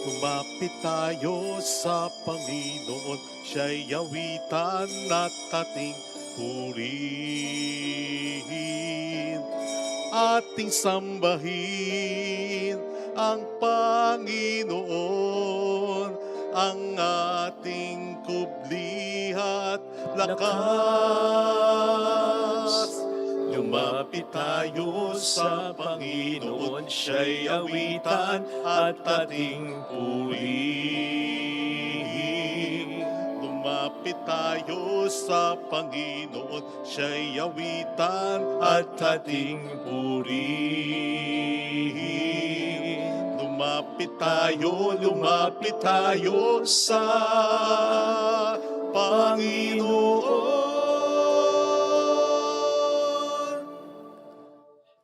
Lumapit tayo sa Panginoon, siya'y awitan at ating purihin. Ating sambahin ang Panginoon, ang ating kublihat lakas. Lumapit tayo sa Panginoon, siya'y awitan at ating purihin. Lumapit tayo sa Panginoon, siya'y awitan at ating purihin. Lumapit tayo sa Panginoon.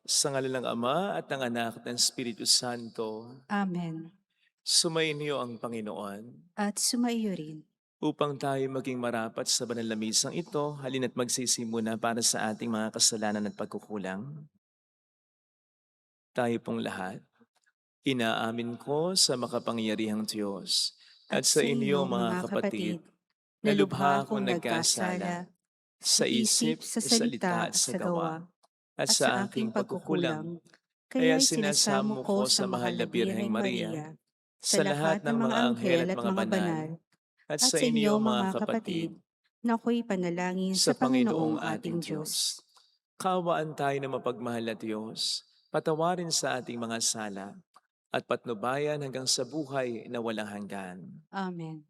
Sa ngalan ng Ama at ng Anak at ng Espiritu Santo, Amen. sumainyo ang Panginoon. At sumaiyo rin. Upang tayo maging marapat sa banal na misang ito, halina't magsisimuna para sa ating mga kasalanan at pagkukulang. Tayo pong lahat, inaamin ko sa makapangyarihang Diyos at sa inyo mga kapatid, na lubha akong nagkasala sa isip, sa salita at sa gawa, at sa aking pagkukulang. Kaya sinasamo ko sa mahal na Birheng Maria, sa lahat ng mga anghel at mga banal, at sa inyo mga kapatid, nako'y panalangin sa sa Panginoong Panginoong ating ating Diyos. Diyos. Kaawaan tayo na mapagmahal na Diyos, patawarin sa ating mga sala, at patnubayan hanggang sa buhay na walang hanggan. Amen.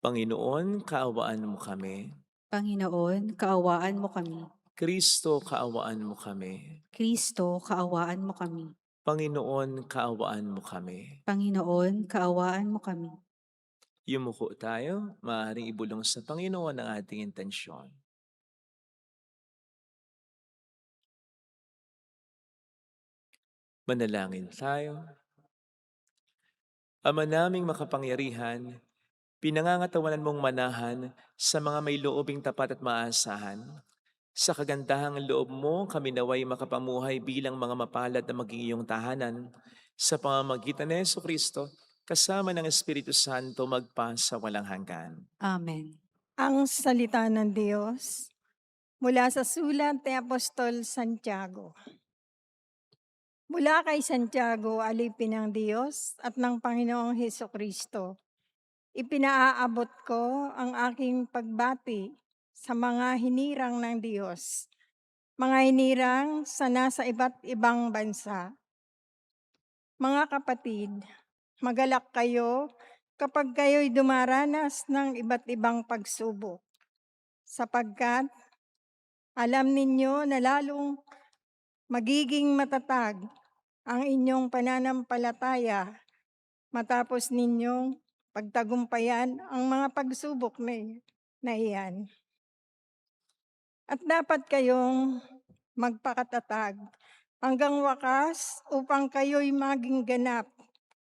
Panginoon, kaawaan mo kami. Panginoon, kaawaan mo kami. Kristo, kaawaan mo kami. Kristo, kaawaan mo kami. Panginoon, kaawaan mo kami. Panginoon, kaawaan mo kami. Yumuko tayo, maaaring ibulong sa Panginoon ang ating intensyon. Manalangin tayo. Ama naming makapangyarihan, pinangangatawanan mong manahan sa mga may loobing tapat at maasahan. Sa kagandahang loob mo, kami naway makapamuhay bilang mga mapalad na maging iyong tahanan. Sa pamamagitan ni Jesucristo, kasama ng Espiritu Santo magpa sa walang hanggan. Amen. Ang salita ng Diyos mula sa sulat ni Apostol Santiago. Mula kay Santiago, alipin ng Diyos at ng Panginoong Hesukristo, ipinaaabot ko ang aking pagbati sa mga hinirang ng Diyos, mga hinirang sa nasa iba't ibang bansa. Mga kapatid, magalak kayo kapag kayo'y dumaranas ng iba't ibang pagsubok, sapagkat alam ninyo na lalong magiging matatag ang inyong pananampalataya matapos ninyong pagtagumpayan ang mga pagsubok na iyan. At dapat kayong magpakatatag hanggang wakas upang kayo'y maging ganap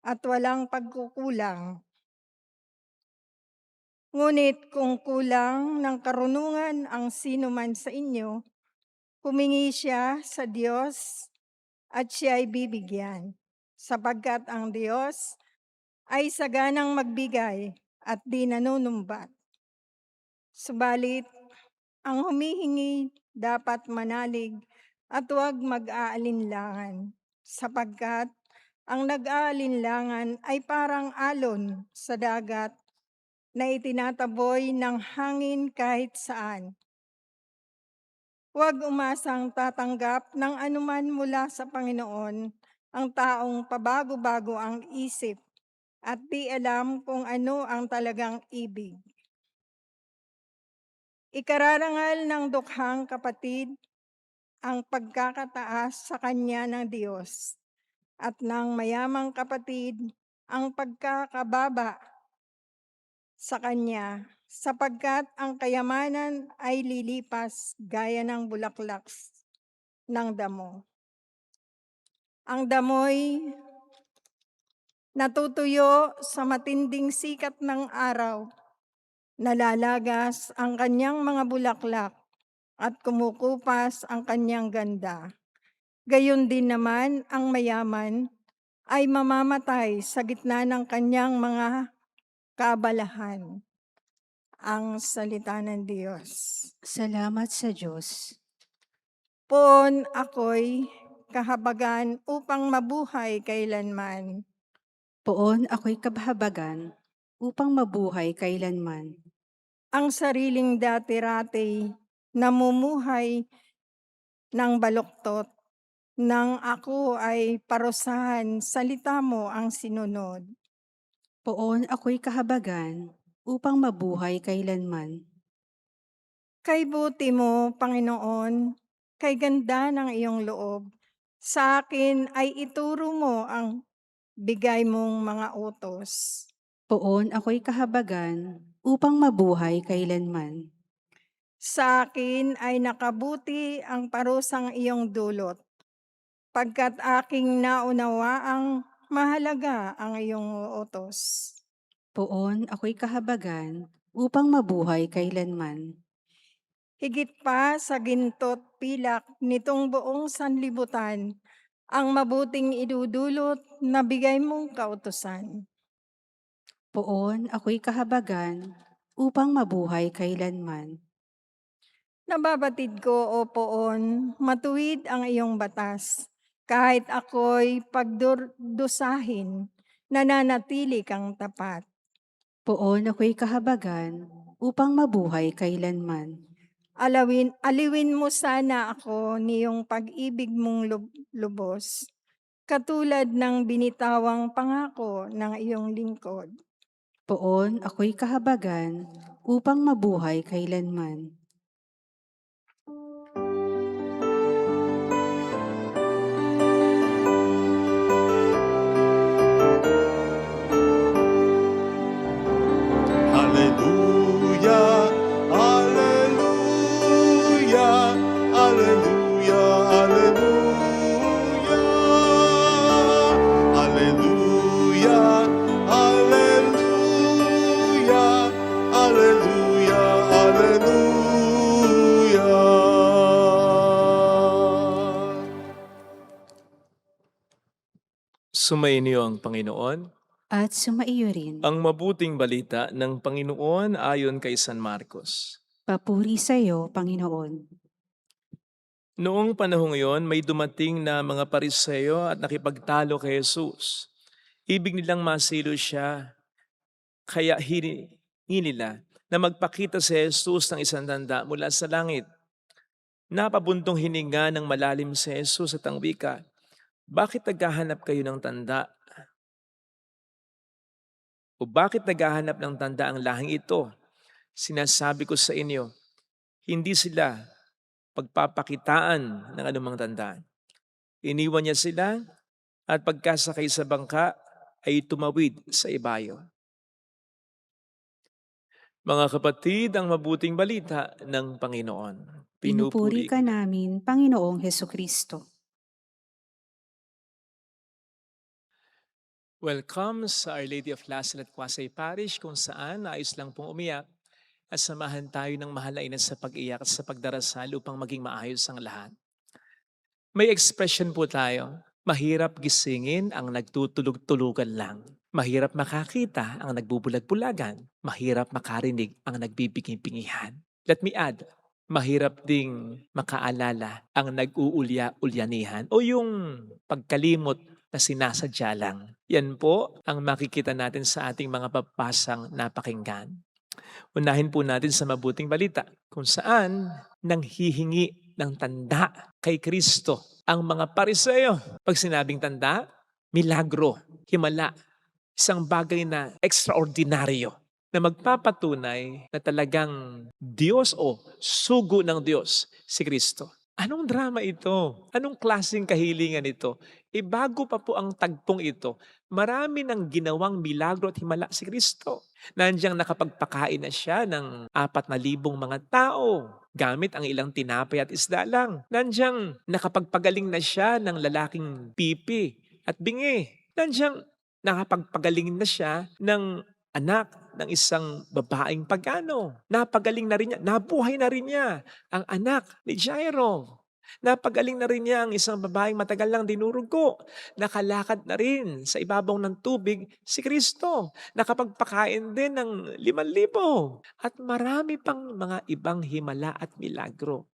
at walang pagkukulang. Ngunit kung kulang ng karunungan ang sino man sa inyo, humingi siya sa Diyos at siya ay bibigyan, sapagkat ang Diyos ay saganang magbigay at di nanunumbat. Subalit, ang humihingi dapat manalig at huwag mag-aalinlangan, sapagkat ang nag-aalinlangan ay parang alon sa dagat na itinataboy ng hangin kahit saan. Huwag umasang tatanggap ng anuman mula sa Panginoon ang taong pabago-bago ang isip at di alam kung ano ang talagang ibig. Ikararangal ng dukhang kapatid ang pagkakataas sa kanya ng Diyos at ng mayamang kapatid ang pagkakababa sa kanya, sapagkat ang kayamanan ay lilipas gaya ng bulaklak ng damo. Ang damoy natutuyo sa matinding sikat ng araw, nalalagas ang kanyang mga bulaklak at kumukupas ang kanyang ganda. Gayon din naman ang mayaman ay mamamatay sa gitna ng kanyang mga kaabalahan. Ang salita ng Diyos. Salamat sa Diyos. Poon ako'y kahabagan upang mabuhay kailanman. Poon ako'y kabahabagan upang mabuhay kailanman. Ang sariling dati-rati namumuhay ng baluktot. Nang ako ay parusahan, salita mo ang sinunod. Poon ako'y kahabagan upang mabuhay kailanman. Kay buti mo, Panginoon, kay ganda ng iyong loob. Sa akin ay ituro mo ang bigay mong mga utos. Poon ako'y kahabagan upang mabuhay kailanman. Sa akin ay nakabuti ang parusang iyong dulot, pagkat aking naunawaang mahalaga ang iyong utos. Poon ako'y kahabagan upang mabuhay kailanman. Higit pa sa ginto't pilak nitong buong sanlibutan, ang mabuting idudulot na bigay mong kautusan. Poon ako'y kahabagan upang mabuhay kailanman. Nababatid ko, O Poon, matuwid ang iyong batas. Kahit ako'y pagdusahin, nananatili kang tapat. Poon ako'y kahabagan upang mabuhay kailanman. Aliwin mo sana ako niyong pag-ibig mong lubos, katulad ng binitawang pangako ng iyong lingkod. Poon ako'y kahabagan upang mabuhay kailanman. Hallelujah, hallelujah, hallelujah, hallelujah. Hallelujah, hallelujah, hallelujah, hallelujah. Sumainyo ang Panginoon. At sumaiyo rin. Ang mabuting balita ng Panginoon ayon kay San Marcos. Papuri sa iyo, Panginoon. Noong panahong iyon, may dumating na mga Pariseo at nakipagtalo kay Jesus. Ibig nilang masilo siya, kaya hiningi nila na magpakita si Jesus ng isang tanda mula sa langit. Napabuntong hininga ng malalim si Jesus at ang wika, "Bakit naghahanap kayo ng tanda? O bakit naghahanap ng tanda ang lahing ito? Sinasabi ko sa inyo, hindi sila pagpapakitaan ng anumang tanda." Iniwan niya sila at pagkasakay sa bangka ay tumawid sa ibayo. Mga kapatid, ang mabuting balita ng Panginoon. Pinupuri ka namin, Panginoong Hesukristo. Welcome sa Our Lady of Lasalette Quasay Parish, kung saan nais lang pong umiyak at samahan tayo ng mahalainan sa pag-iyak at sa pagdarasal upang maging maayos ang lahat. May expression po tayo, mahirap gisingin ang nagtutulog-tulugan lang. Mahirap makakita ang nagbubulag-bulagan. Mahirap makarinig ang nagbibingi-bingihan. Let me add, mahirap ding makaalala ang nag-uulya-ulyanihan o yung pagkalimot na sinasadya lang. Yan po ang makikita natin sa ating mga papasang napakinggan. Unahin po natin sa mabuting balita kung saan nanghihingi ng tanda kay Kristo ang mga Pariseo. Pag sinabing tanda, milagro, himala, isang bagay na extraordinaryo na magpapatunay na talagang Diyos o sugo ng Diyos si Kristo. Anong drama ito? Anong klaseng kahilingan ito? Bago pa po ang tagpong ito, marami nang ginawang milagro at himala si Kristo. Nandiyan nakapagpakain na siya ng 4,000 mga tao gamit ang ilang tinapay at isda lang. Nandiyan nakapagpagaling na siya ng lalaking pipi at bingi. Nandiyan nakapagpagaling na siya ng anak ng isang babaeng pagano. Napagaling na rin niya, nabuhay na rin niya ang anak ni Jairo. Napagaling na rin niya ang isang babaeng matagal lang dinurugo. Nakalakad na rin sa ibabaw ng tubig si Kristo. Nakapagpakain din ng 5,000. At marami pang mga ibang himala at milagro.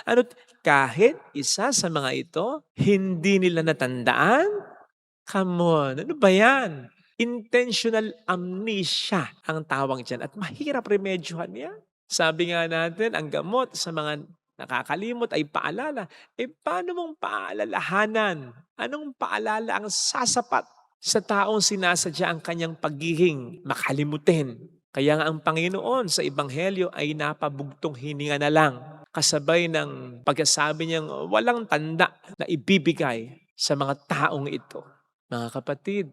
Ano't kahit isa sa mga ito, hindi nila natandaan? Come on, ano ba yan? Intentional amnesia ang tawag dyan at mahirap remedyohan yan. Sabi nga natin, ang gamot sa mga nakakalimot ay paalala. Paano mong paalalahanan? Anong paalala ang sasapat sa taong sinasadya ang kanyang pagiging makalimutin? Kaya nga ang Panginoon sa Ebanghelyo ay napabugtong hininga na lang kasabay ng pagkasabi niyang walang tanda na ibibigay sa mga taong ito. Mga kapatid,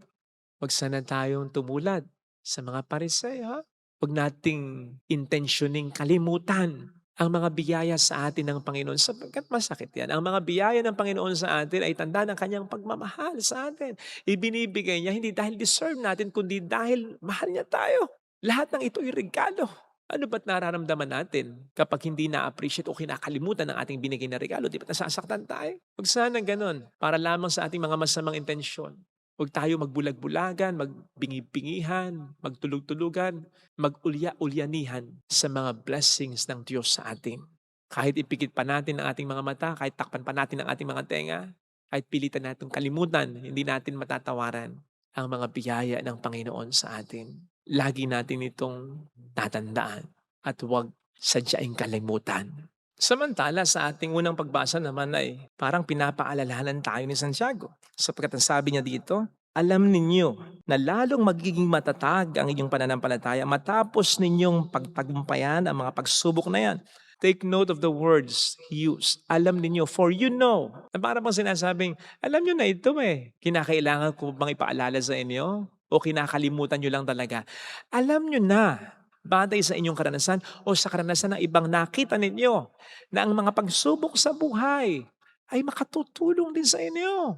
wag sana tayong tumulad sa mga Pariseo, ha? Wag nating intensyoning kalimutan ang mga biyaya sa atin ng Panginoon sapagkat masakit yan. Ang mga biyaya ng Panginoon sa atin ay tanda ng kanyang pagmamahal sa atin. Ibinibigay niya hindi dahil deserve natin, kundi dahil mahal niya tayo. Lahat ng ito ay regalo. Ano ba't nararamdaman natin kapag hindi na-appreciate o kinakalimutan ng ating binigay na regalo? Di ba't nasasaktan tayo? Huwag sana ganun para lamang sa ating mga masamang intensyon. Huwag tayo magbulag-bulagan, magbingi-bingihan, magtulog-tulugan, mag-ulya-ulyanihan sa mga blessings ng Diyos sa atin. Kahit ipikit pa natin ang ating mga mata, kahit takpan pa natin ang ating mga tenga, kahit pilitan natin kalimutan, hindi natin matatawaran ang mga biyaya ng Panginoon sa atin. Lagi natin itong tatandaan at huwag sadyaing kalimutan. Samantala sa ating unang pagbasa naman ay parang pinapaalalahanan tayo ni Santiago. Sapagkat ang sabi niya dito, alam ninyo na lalong magiging matatag ang inyong pananampalataya matapos ninyong pagtagumpayan ang mga pagsubok na yan. Take note of the words he used. Alam ninyo, for you know. Na parang bang sinasabing, alam nyo na ito Kinakailangan ko bang ipaalala sa inyo? O kinakalimutan nyo lang talaga? Alam nyo na, batay sa inyong karanasan o sa karanasan ng ibang nakita ninyo na ang mga pagsubok sa buhay ay makatutulong din sa inyo.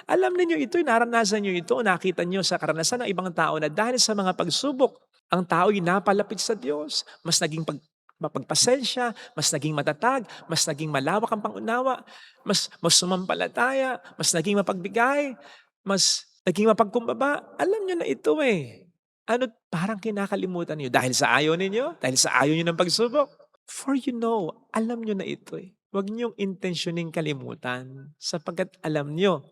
Alam ninyo ito, naranasan nyo ito, nakita nyo sa karanasan ng ibang tao na dahil sa mga pagsubok, ang tao ay napalapit sa Diyos, mas naging mapagpasensya, mas naging matatag, mas naging malawak ang pangunawa, mas sumampalataya, mas naging mapagbigay, mas naging mapagkumbaba. Alam nyo na ito Ano parang kinakalimutan niyo dahil sa ayaw ninyo? Dahil sa ayaw niyo ng pagsubok? For you know, alam niyo na ito Huwag niyong intensyoning kalimutan sapagkat alam niyo,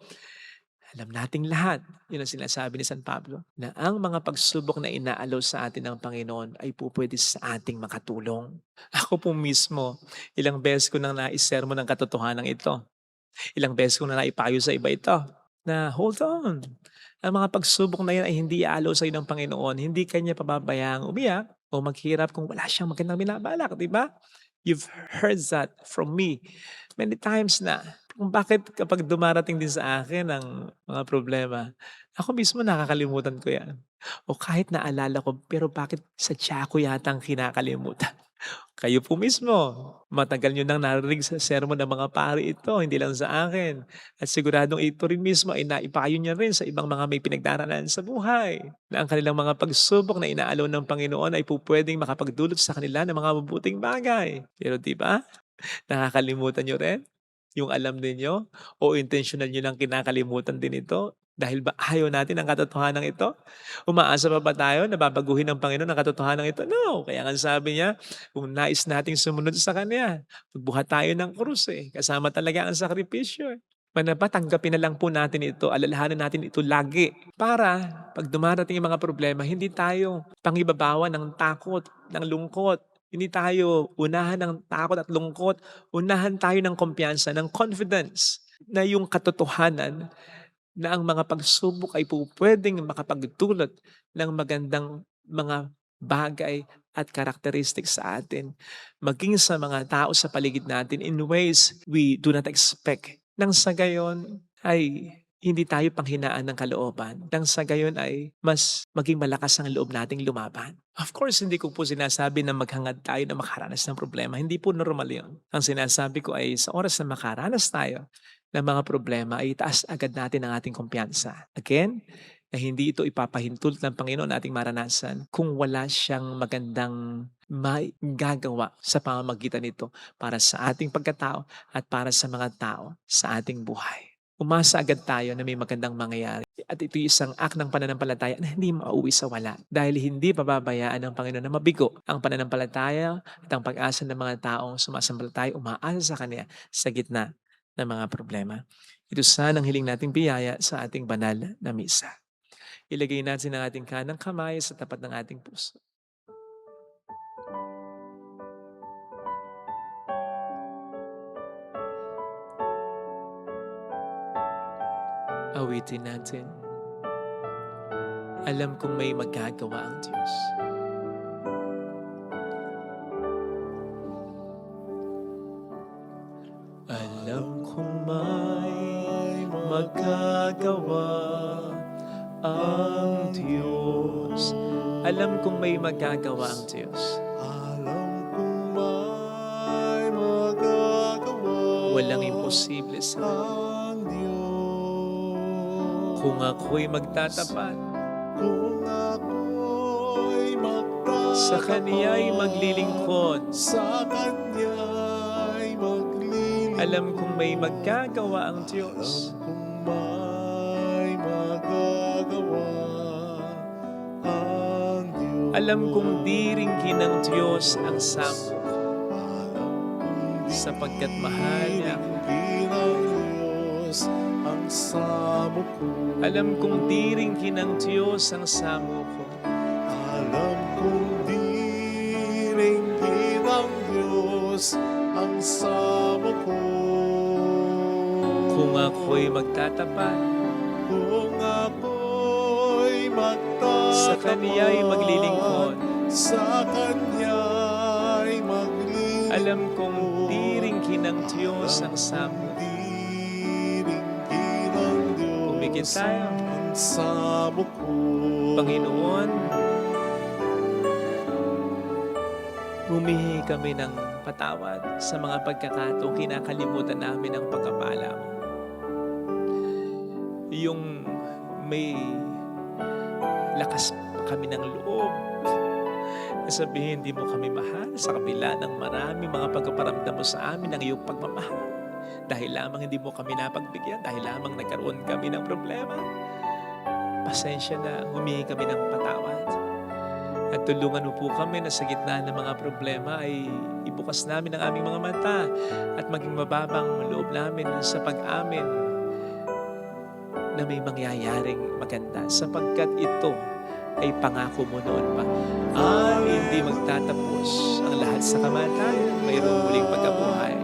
alam nating lahat, yun ang sinasabi ni San Pablo, na ang mga pagsubok na inaalaw sa atin ng Panginoon ay pupwede sa ating makatulong. Ako po mismo, ilang beses ko nang naisermo ng katotohanan ito. Ilang beses ko na naipayo sa iba ito na hold on. Ang mga pagsubok na yan ay hindi aalaw sa iyo ng Panginoon. Hindi kanya pababayang umiyak o maghirap kung wala siyang magandang binabalak, di ba? You've heard that from me many times na. Kung bakit kapag dumarating din sa akin ang mga problema, ako mismo nakakalimutan ko yan. O kahit naalala ko, pero bakit sadya ko yatang kinakalimutan? Kayo po mismo, matagal nyo nang narinig sa sermon ng mga pari ito, hindi lang sa akin. At siguradong ito rin mismo ay naipayo niya rin sa ibang mga may pinagdaranan sa buhay. Na ang kanilang mga pagsubok na inaalaw ng Panginoon ay pupwedeng makapagdulot sa kanila ng mga mabuting bagay. Pero di ba? Nakakalimutan nyo rin yung alam ninyo o intentional nyo lang kinakalimutan din ito? Dahil ba ayaw natin ang katotohanan ito? Umaasa pa ba tayo na babaguhin ng Panginoon ang katotohanan ito? No. Kaya nga sabi niya, kung nais nating sumunod sa Kanya, magbuhat tayo ng krus Kasama talaga ang sakripisyo Manabat, tanggapin na lang po natin ito, alalahanan natin ito lagi. Para pag dumarating yung mga problema, hindi tayo pangibabawan ng takot, ng lungkot. Hindi tayo unahan ng takot at lungkot. Unahan tayo ng kumpiyansa, ng confidence na yung katotohanan na ang mga pagsubok ay pwedeng makapagdulot ng magandang mga bagay at characteristics sa atin. Maging sa mga tao sa paligid natin in ways we do not expect. Nang sa gayon ay hindi tayo panghinaan ng kalooban. Nang sa gayon ay mas maging malakas ang loob nating lumaban. Of course, hindi ko po sinasabi na maghangad tayo na makaranas ng problema. Hindi po normal yun. Ang sinasabi ko ay sa oras na makaranas tayo ng mga problema ay itaas agad natin ang ating kumpiyansa. Again, na hindi ito ipapahintulot ng Panginoon na ating maranasan kung wala siyang magandang gagawa sa pamamagitan nito para sa ating pagkatao at para sa mga tao sa ating buhay. Umasa agad tayo na may magandang mangyayari. At ito isang act ng pananampalataya na hindi mauwi sa wala. Dahil hindi pababayaan ng Panginoon na mabigo ang pananampalataya at ang pag-asa ng mga taong sumasampalataya, umaasa sa Kanya sa gitna ng mga problema. Ito sana ang hiling nating biyaya sa ating banal na misa. Ilagay natin ang ating kanang kamay sa tapat ng ating puso. Awitin natin. Alam kong may magagawa ang Diyos. Alam kong may magagawa ang Diyos. Alam kong may magagawa ang Diyos. Alam kong may magagawa Walang imposible sa Kanya. ang Diyos. Kung ako'y magtatapat, Kung ako'y magtatapat sa Kaniya'y maglilingkod. sa Kanya'y maglilingkod. Alam kong may magagawa ang Diyos. Alam kong may magagawa ang Diyos. Alam kong diringgin ng Diyos ang samo ko, sapagkat mahal niya ako. Diringgin ng Diyos ang samo ko. Alam kong diringgin ng Diyos ang samo ko. Alam kong diringgin ng Diyos ang samo ko. Kung ako'y magtatapat, Kung ako'y magtatapat sa Kaniya'y maglilingkod. sa Kanya'y maglilingkod. Alam kong diringgin ng Diyos ang samo ko. Diringgin ng Diyos Pumikit tayo. ang samo ko. Panginoon, humihingi kami ng patawad sa mga pagkakataong kinakalimutan namin ang pagkapala mo. Yung may lakas pa kami ng loob na sabihin hindi mo kami mahal sa kabila ng maraming mga pagpaparamdam mo sa amin ng iyong pagmamahal. Dahil lamang hindi mo kami napagbigyan, dahil lamang nagkaroon kami ng problema. Pasensya na, humingi kami ng patawad. At tulungan mo po kami na sa gitna ng mga problema ay ibukas namin ang aming mga mata at maging mababang loob namin sa pag-amin na may mangyayaring maganda sapagkat ito ay pangako mo noon pa. Hindi magtatapos ang lahat sa kamatayan. Mayroong muling pagkabuhay.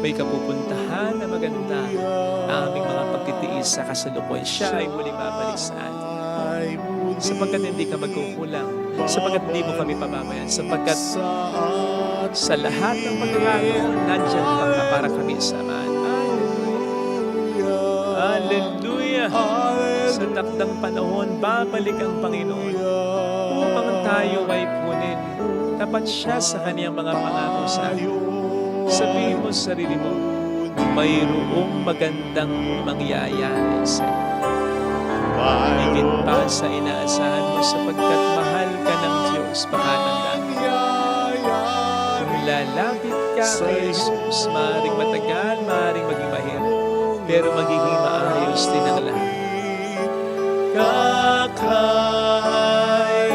May kapupuntahan na maganda. Ang aming mga pagtitiis sa kasalukuyan, siya ay muling babalik sa atin. Sapagkat hindi ka magkukulang. Sapagkat hindi mo kami pababayan. Sapagkat sa lahat ng pagkakataon, nandyan ka para kami samahan. Hallelujah! Sa takdang panahon, babalik ang Panginoon upang tayo ay kunin. Tapat siya sa kaniyang mga pangako sa atin. Sabihin mo sa sarili mo, mayroong magandang mangyayari sa iyo. Higit pa sa inaasahan mo sapagkat mahal ka ng Diyos. Pakatandaan mo. Kung lalapit ka kay Jesus, maaaring matagal, maaaring maging mahirap, pero magiging maayos din ang lahat. Kay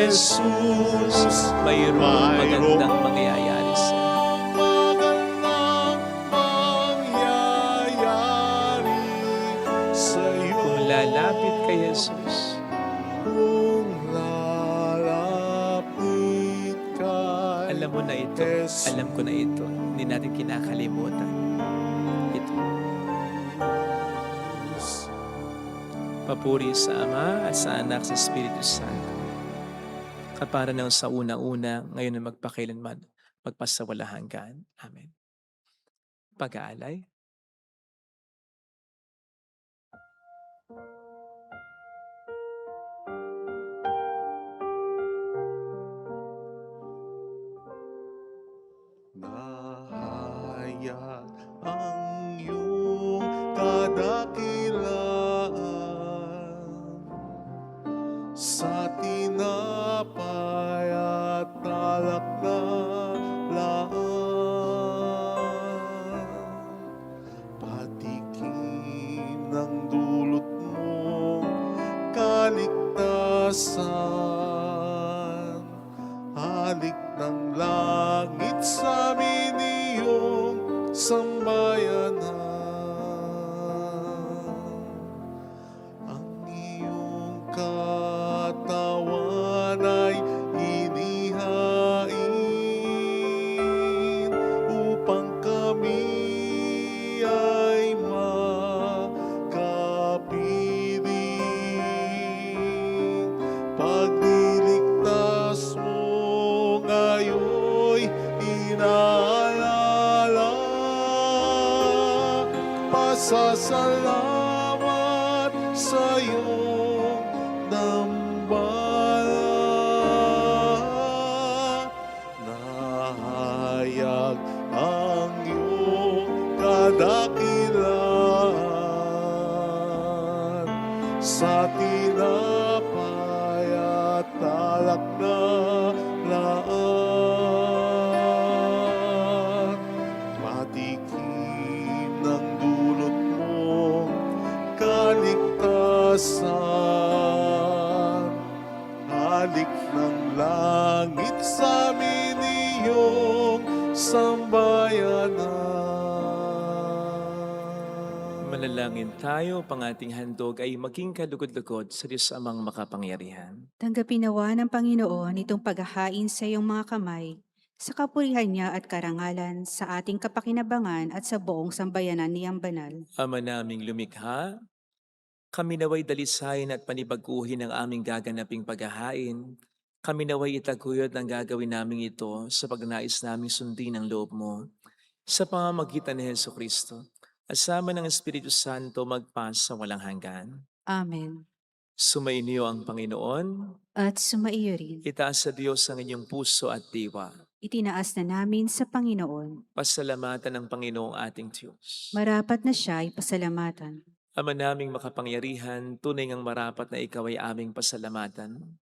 Jesus, mayroong magandang mangyayari sa iyo. Kung lalapit kay Jesus, Kung lalapit kay alam mo na ito. Alam ko na ito. Hindi natin kinakalimutan. Ito. Papuri sa Ama at sa Anak sa Espiritu Santo. Kapara ng sa una-una, ngayon na magpakailanman, magpasawala hanggan. Amen. Pag-aalay. Nahayag ang iyong kadakilaan sa tinapay at alak na laan. Patikim ng dulot mong kaligtasan. Halik ng langit sa amin iyong sambayanan. Ang iyong katawan ay inihain upang kami ay makapiling. Pagliligtas mo ngayon'y inaalala. Pasasalamat sa iyong dambana. Nahayag ang iyong kadakilaan sa tinapay at alak na laan. Patikim ng dulot mo kaligtasan. Halik ng langit sa amin iyong sambayanan. Manalangin tayo, pang ating handog ay maging kalugod-lugod sa Diyos Amang makapangyarihan. Tanggapin nawa ng Panginoon itong paghahain sa iyong mga kamay, sa kapurihan niya at karangalan, sa ating kapakinabangan at sa buong sambayanan niyang banal. Ama naming lumikha, kami naway dalisayin at panibaguhin ang aming gaganaping paghahain. Kami naway itaguyod ng gagawin namin ito sa pagnais naming sundin ang loob mo. Sa pamamagitan ni Jesucristo, asama ng Espiritu Santo magpas sa walang hanggan. Amen. Sumainyo ang Panginoon, At sumaiyo rin. itaas sa Diyos ang inyong puso at diwa. Itinaas na namin sa Panginoon. Pasalamatan ng Panginoong ating Diyos. Marapat na siya ay pasalamatan. Ama naming makapangyarihan, tunay ngang marapat na ikaw ay aming pasalamatan.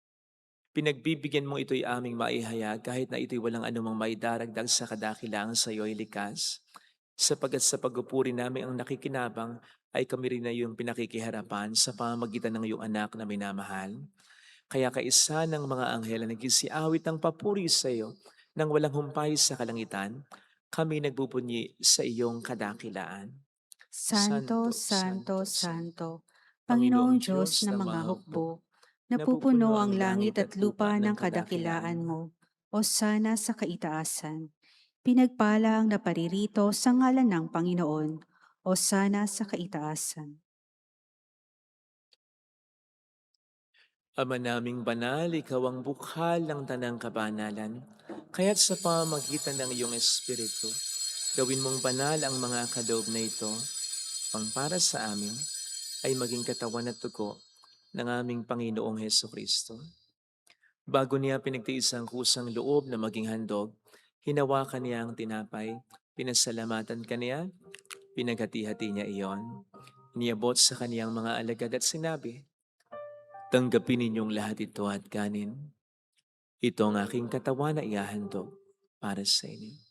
Pinagbibigyan mo ito'y aming maihayag kahit na ito'y walang anumang maidaragdag sa kadakilaan sa iyo ay likas. Sapagat sa pagpupuri namin ang nakikinabang ay kami rin na iyong pinakikiharapan sa pamamagitan ng iyong anak na minamahal. Kaya kaisa ng mga anghel na nagsiawit ng papuri sa iyo nang walang humpay sa kalangitan, kami nagbubunyi sa iyong kadakilaan. Santo, Santo, Santo, Panginoong Diyos na mga hukbo, napupuno ang langit at lupa ng kadakilaan mo, o sana sa kaitaasan. Pinagpala ang naparirito sa ngalan ng Panginoon, o sana sa kaitaasan. Ama naming banal, ikaw ang bukhal ng tanang kabanalan, kaya't sa pamamagitan ng iyong Espiritu, gawin mong banal ang mga kaloob na ito, pang para sa amin ay maging katawan at dugo ng aming Panginoong Hesukristo. Bago niya pinagtiis ang kusang loob na maging handog, hinawakan niya ang tinapay, pinasalamatan kaniya, pinaghati-hati niya iyon, iniabot sa kaniyang mga alagad at sinabi, "Tanggapin ninyong lahat ito at kanin. Ito ang aking katawan na ihahandog para sa inyo."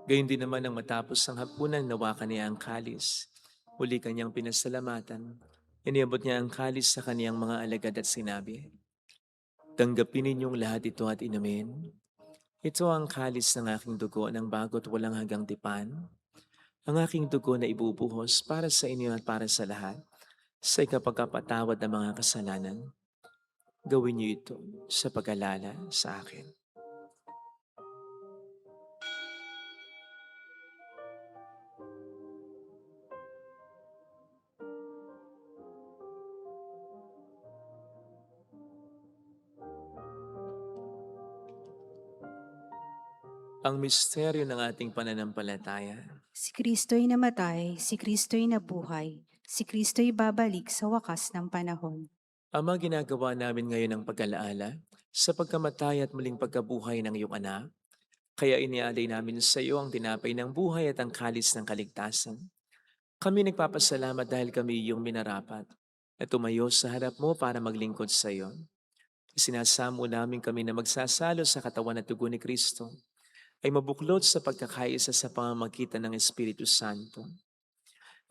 Gayun din naman nang matapos ang hapunan, nawakan niya ang kalis. Muli kanyang pinasalamatan. Iniabot niya ang kalis sa kaniyang mga alagad at sinabi, "Tanggapin ninyong lahat ito at inumin. Ito ang kalis ng aking dugo ng bago't walang hanggang tipan. Ang aking dugo na ibubuhos para sa inyo at para sa lahat, sa ikapagkapatawad ng mga kasalanan. Gawin niyo ito sa pag-alala sa akin." Ang misteryo ng ating pananampalataya. Si Kristo'y namatay, si Kristo'y nabuhay, si Kristo'y babalik sa wakas ng panahon. Ama, ginagawa namin ngayon ang pag-alaala sa pagkamatay at muling pagkabuhay ng iyong anak. Kaya inialay namin sa iyo ang tinapay ng buhay at ang kalis ng kaligtasan. Kami nagpapasalamat dahil kami iyong minarapat na tumayo sa harap mo para maglingkod sa iyo. Isinasamo namin kami na magsasalo sa katawan at dugo ni Kristo ay mabuklod sa pagkakaisa sa pamamagitan ng Espiritu Santo.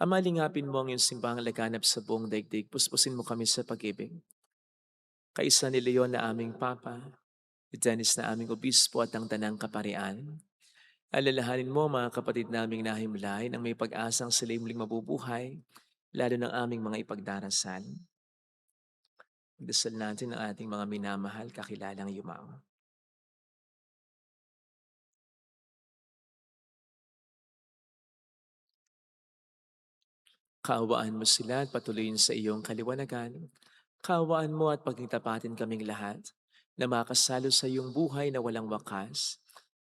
Ama, lingapin mo ang iyong simbahang laganap sa buong daigdig. Puspusin mo kami sa pag-ibig. Kaisa ni Leon na aming Papa, ni Dennis na aming Obispo at ang Tanang Kaparian. Alalahanin mo mga kapatid naming nahimlay nang may pag-asang sila'y muling mabubuhay, lalo ng aming mga ipagdarasal. Dasal natin ang ating mga minamahal kakilalang yumao. Kaawaan mo sila at patuloyin sa iyong kaliwanagan. Kaawaan mo at pagkitapatin kaming lahat na makasalo sa iyong buhay na walang wakas.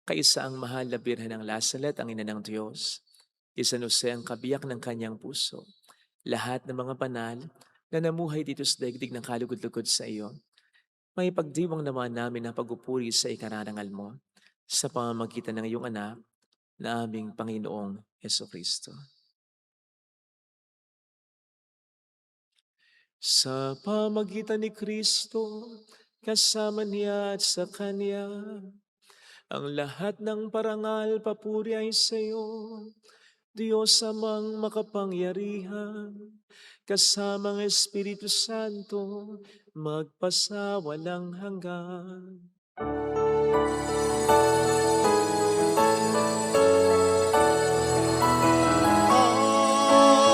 Kaisa ang mahal na Birhen ng Lasalet, ang ina ng Diyos. San Jose ang kabiyak ng kanyang puso. Lahat ng mga banal na namuhay dito sa daigdig ng kalugod-lugod sa iyo. May pagdiwang naman namin ang pagupuri sa ikararangal mo sa pamamagitan ng iyong anak na aming Panginoong Jesucristo. Sa pamagitan ni Kristo, kasama niya at sa Kanya, ang lahat ng parangal papuri ay sa iyo, Diyos amang makapangyarihan, kasama ang Espiritu Santo, magpasawalang hanggan. Amen.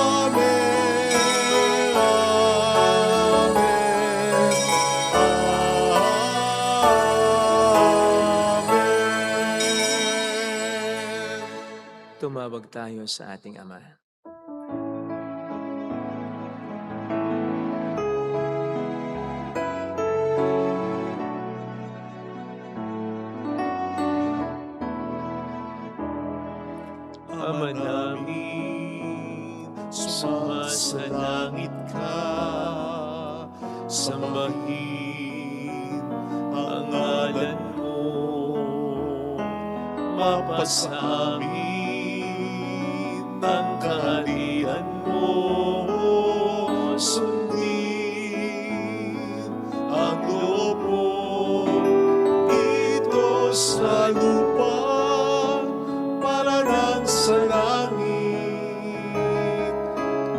Amen. Amen. Tumawag tayo sa ating Ama. Ama namin, sumasalangit ka, sambahin ang ngalan mo, mapasamin ang kaharian mo, sundin ang loob mo dito sa lupa para nang sa langit.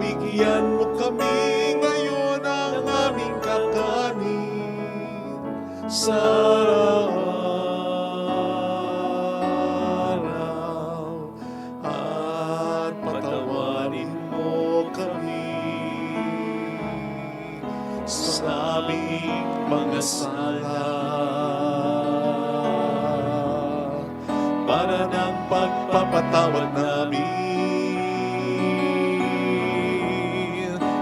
Bigyan mo kami ngayon ng aming kakanin sa araw, at patawarin mo kami sa aming mga sala, para ng pagpapatawad namin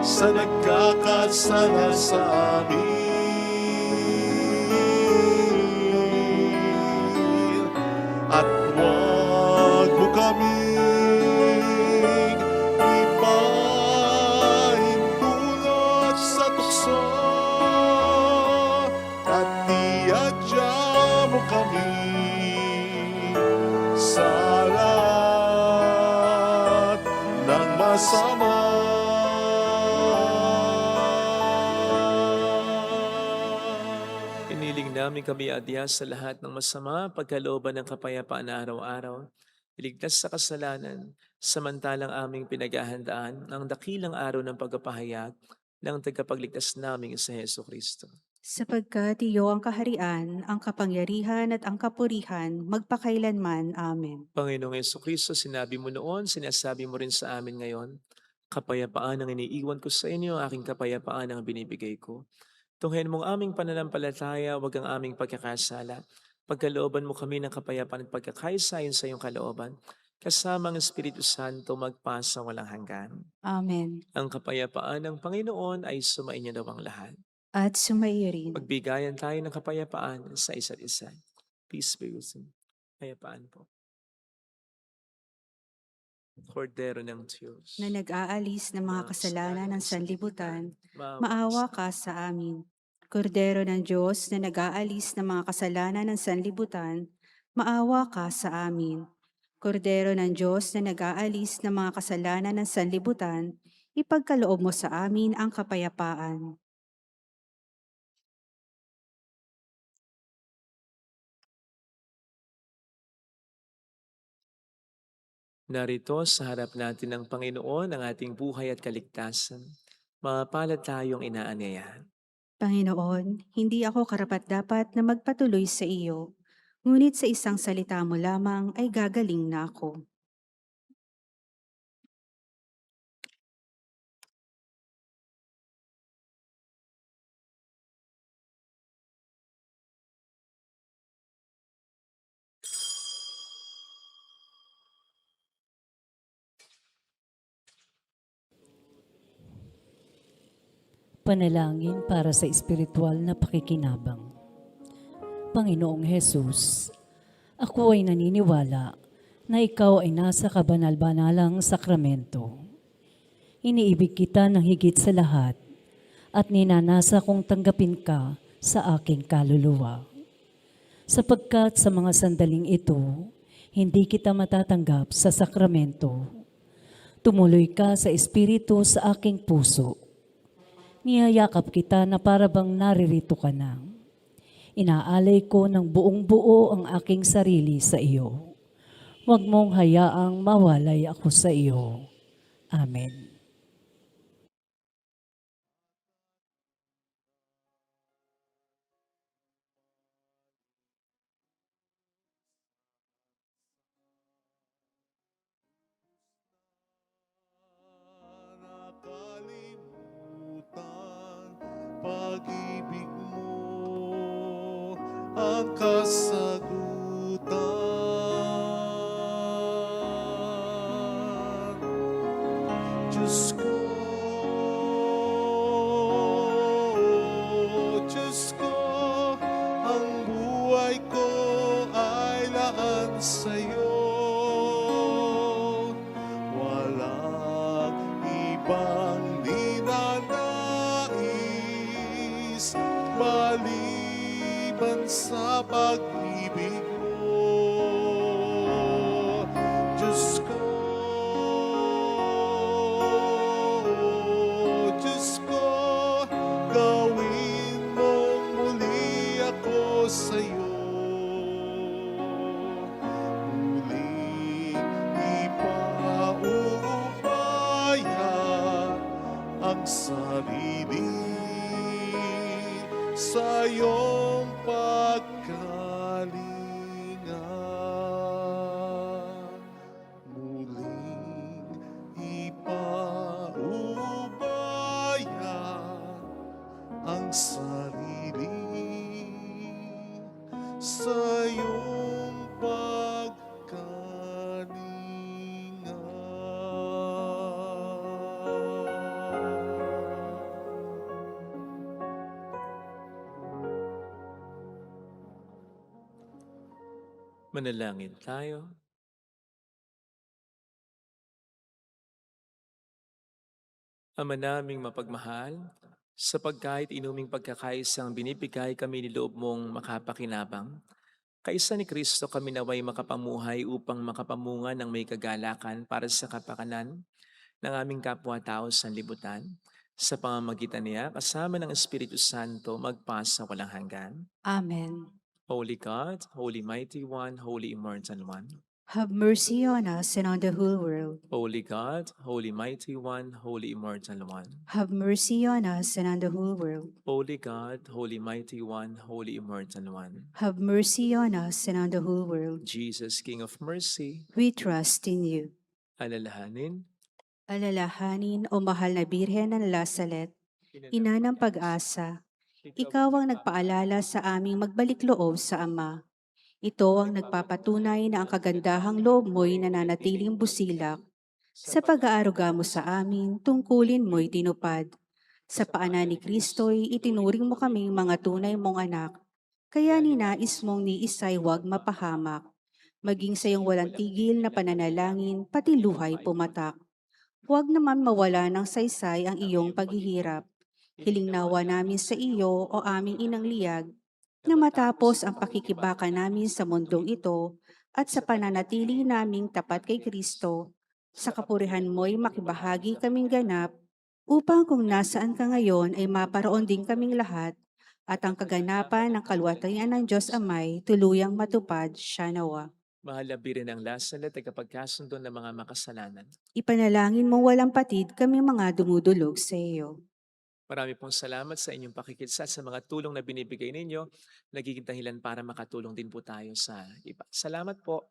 sa nagkakasala sa amin. At huwag mo kaming ipahintulot sa tukso, at iadya mo kami sa lahat ng masama. Iniling namin kami adya sa lahat ng masama, pagkalooban ng kapayapaan na araw-araw, iligtas sa kasalanan, samantalang aming pinaghahandaan ang dakilang araw ng pagpapahayag ng tagapagligtas naming sa Jesucristo. Sapagkat iyo ang kaharian, ang kapangyarihan at ang kapurihan, magpakailanman. Amen. Panginoong Jesucristo, sinabi mo noon, sinasabi mo rin sa amin ngayon, kapayapaan ang iniiwan ko sa inyo, aking kapayapaan ang binibigay ko. Tunghayan mong aming pananampalataya, wag ang aming pagkakasala. Pagkalooban mo kami ng kapayapaan at pagkakaisayon sa iyong kalooban, kasama ang Espiritu Santo magpasa walang hanggan. Amen. Ang kapayapaan ng Panginoon ay sumainyo daw ang lahat. At sumaiyo rin. Magbigayan tayo ng kapayapaan sa isa't isa. Peace be with you. Kapayapaan po. Kordero ng Diyos, Na nag-aalis ng mga kasalanan ng sanlibutan, maawa ka sa amin. Kordero ng Diyos na nag-aalis ng mga kasalanan ng sanlibutan, maawa ka sa amin. Kordero ng Diyos na nag-aalis ng mga kasalanan ng sanlibutan, ipagkaloob mo sa amin ang kapayapaan. Narito sa harap natin ng Panginoon ang ating buhay at kaligtasan. Mapalad tayong inaanyayahan. Panginoon, hindi ako karapat-dapat na magpatuloy sa iyo, ngunit sa isang salita mo lamang ay gagaling na ako. Panalangin para sa espiritual na pakikinabang. Panginoong Hesus, ako ay naniniwala na ikaw ay nasa kabanal-banalang sakramento. Iniibig kita ng higit sa lahat at ninanasa kong tanggapin ka sa aking kaluluwa. Sapagkat sa mga sandaling ito, hindi kita matatanggap sa sakramento. Tumuloy ka sa espiritu sa aking puso. Niyayakap kita na para bang naririto ka na. Inaalay ko ng buong buo ang aking sarili sa iyo. Huwag mong hayaang mawalay ako sa iyo. Amen. Nakalimutan pag-ibig mo ang kasagutan. Diyos ko, Diyos ko, ang buhay ko ay laan sa'yo. Walang ibang ninanais maliban sa pag-ibig mo. Diyos ko, Diyos ko, gawin mong muli ako sa'yo. Muling ipaubaya ang sarili sa iyong pagkalinga. Muling ipaubaya ang sarili sa iyong pagkalinga. Manalangin tayo. Ama naming mapagmahal, sa pagkait inuming pagkakaisang binibigay kami ni loob mong makapakinabang, kaisa ni Kristo kami naway makapamuhay upang makapamunga ng may kagalakan para sa kapakanan ng aming kapwa-tao sa libutan. Sa pamamagitan niya, kasama ng Espiritu Santo, magpasa walang hanggan. Amen. Holy God, Holy Mighty One, Holy Immortal One. Have mercy on us and on the whole world. Holy God, Holy Mighty One, Holy Immortal One. Have mercy on us and on the whole world. Holy God, Holy Mighty One, Holy Immortal One. Have mercy on us and on the whole world. Jesus, King of Mercy, We trust in you. alalahanin, Alalahanin, O mahal na Birhen ng Lasalet, ina ng pag-asa, ikaw ang nagpaalala sa aming magbalik loob sa Ama. Ito ang nagpapatunay na ang kagandahang loob mo'y nananatiling busilak. Sa pag-aaruga mo sa amin, tungkulin mo'y tinupad. Sa paanan ni Kristo'y itinuring mo kaming mga tunay mong anak. Kaya ninais mong ni isa'y huwag mapahamak. Maging sa iyong walang tigil na pananalangin, pati luhay pumatak. Huwag naman mawala ng saysay ang iyong paghihirap. Hiling nawa namin sa iyo, o aming inang liyag, na matapos ang pakikibaka namin sa mundong ito at sa pananatili naming tapat kay Kristo, sa kapurihan mo'y makibahagi kaming ganap, upang kung nasaan ka ngayon ay maparoon din kaming lahat, at ang kaganapan ng kaluwalhatian ng Diyos Amay tuluyang matupad siya nawa. Mahal na Birhen ng Lasal at tagapagkasundo ng mga makasalanan. Ipanalangin mong walang patid kami mga dumudulog sa iyo. Marami pong salamat sa inyong pakikitsa sa mga tulong na binibigay ninyo. Nagiging dahilan para makatulong din po tayo sa iba. Salamat po.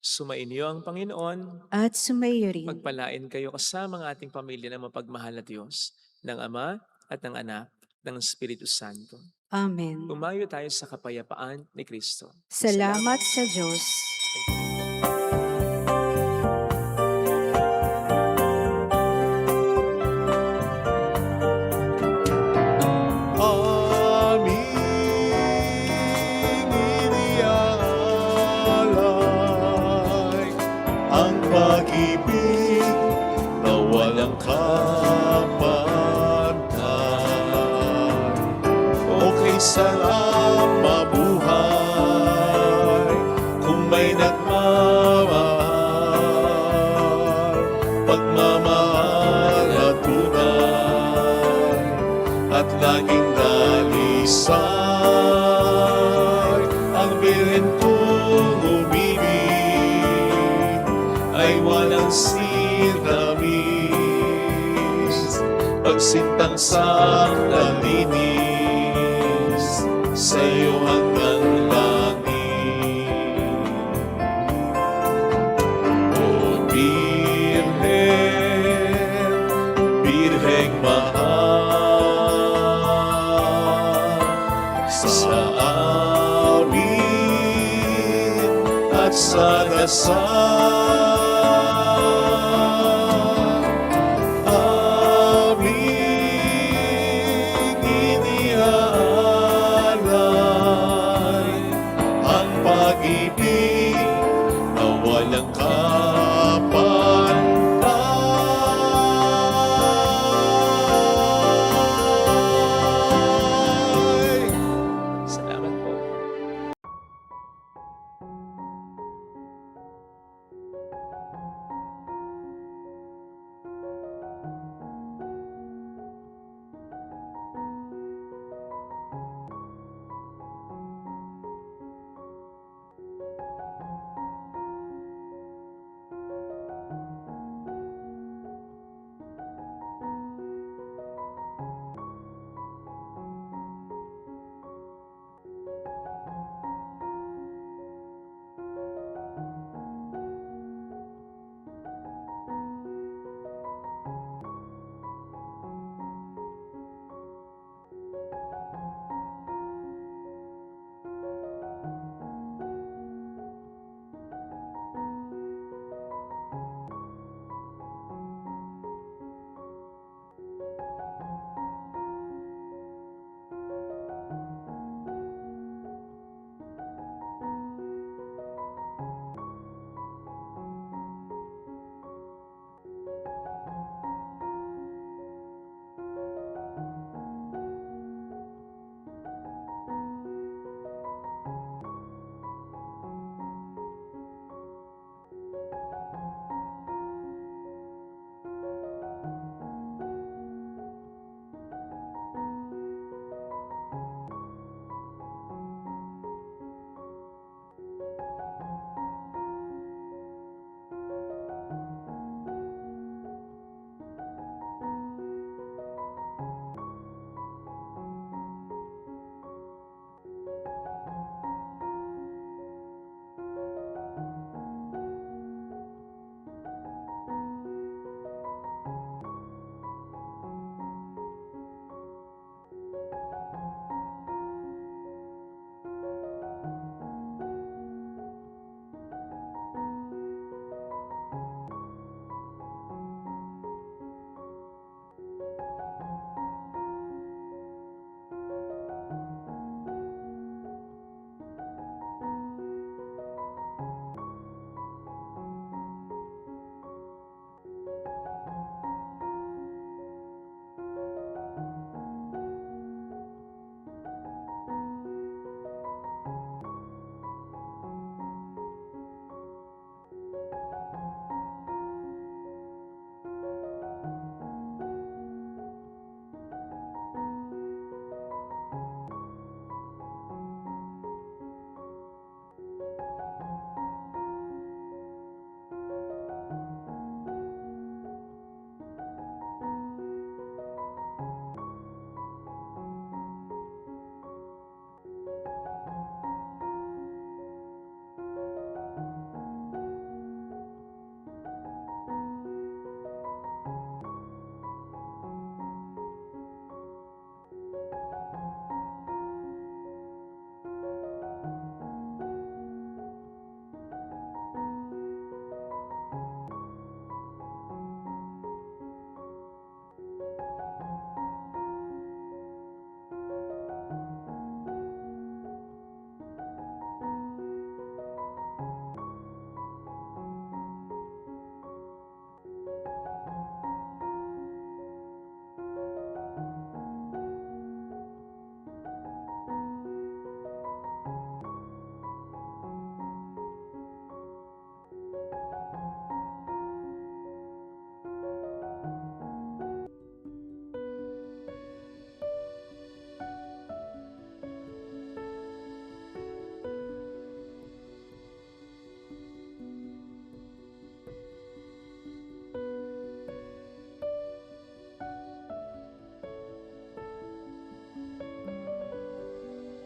Sumainyo ang Panginoon. At sumayo rin. Magpalain kayo kasama ng ating pamilya ng mapagmahal na Diyos, ng Ama at ng Anak, ng Espiritu Santo. Amen. Umayo tayo sa kapayapaan ni Kristo. Salamat sa Diyos. aming iniaalay ang pag-ibig na walang kapantay. Okay sarap mabuhay kung may nagmamahal, pagmamahal at tunay at laging dalisay. Ang Birhen kong umibig ay walang sinamis, pagsintang sa nalinis sa iyo hanggang langit. O Birhen, Birheng mahal, sa awit at sa dasal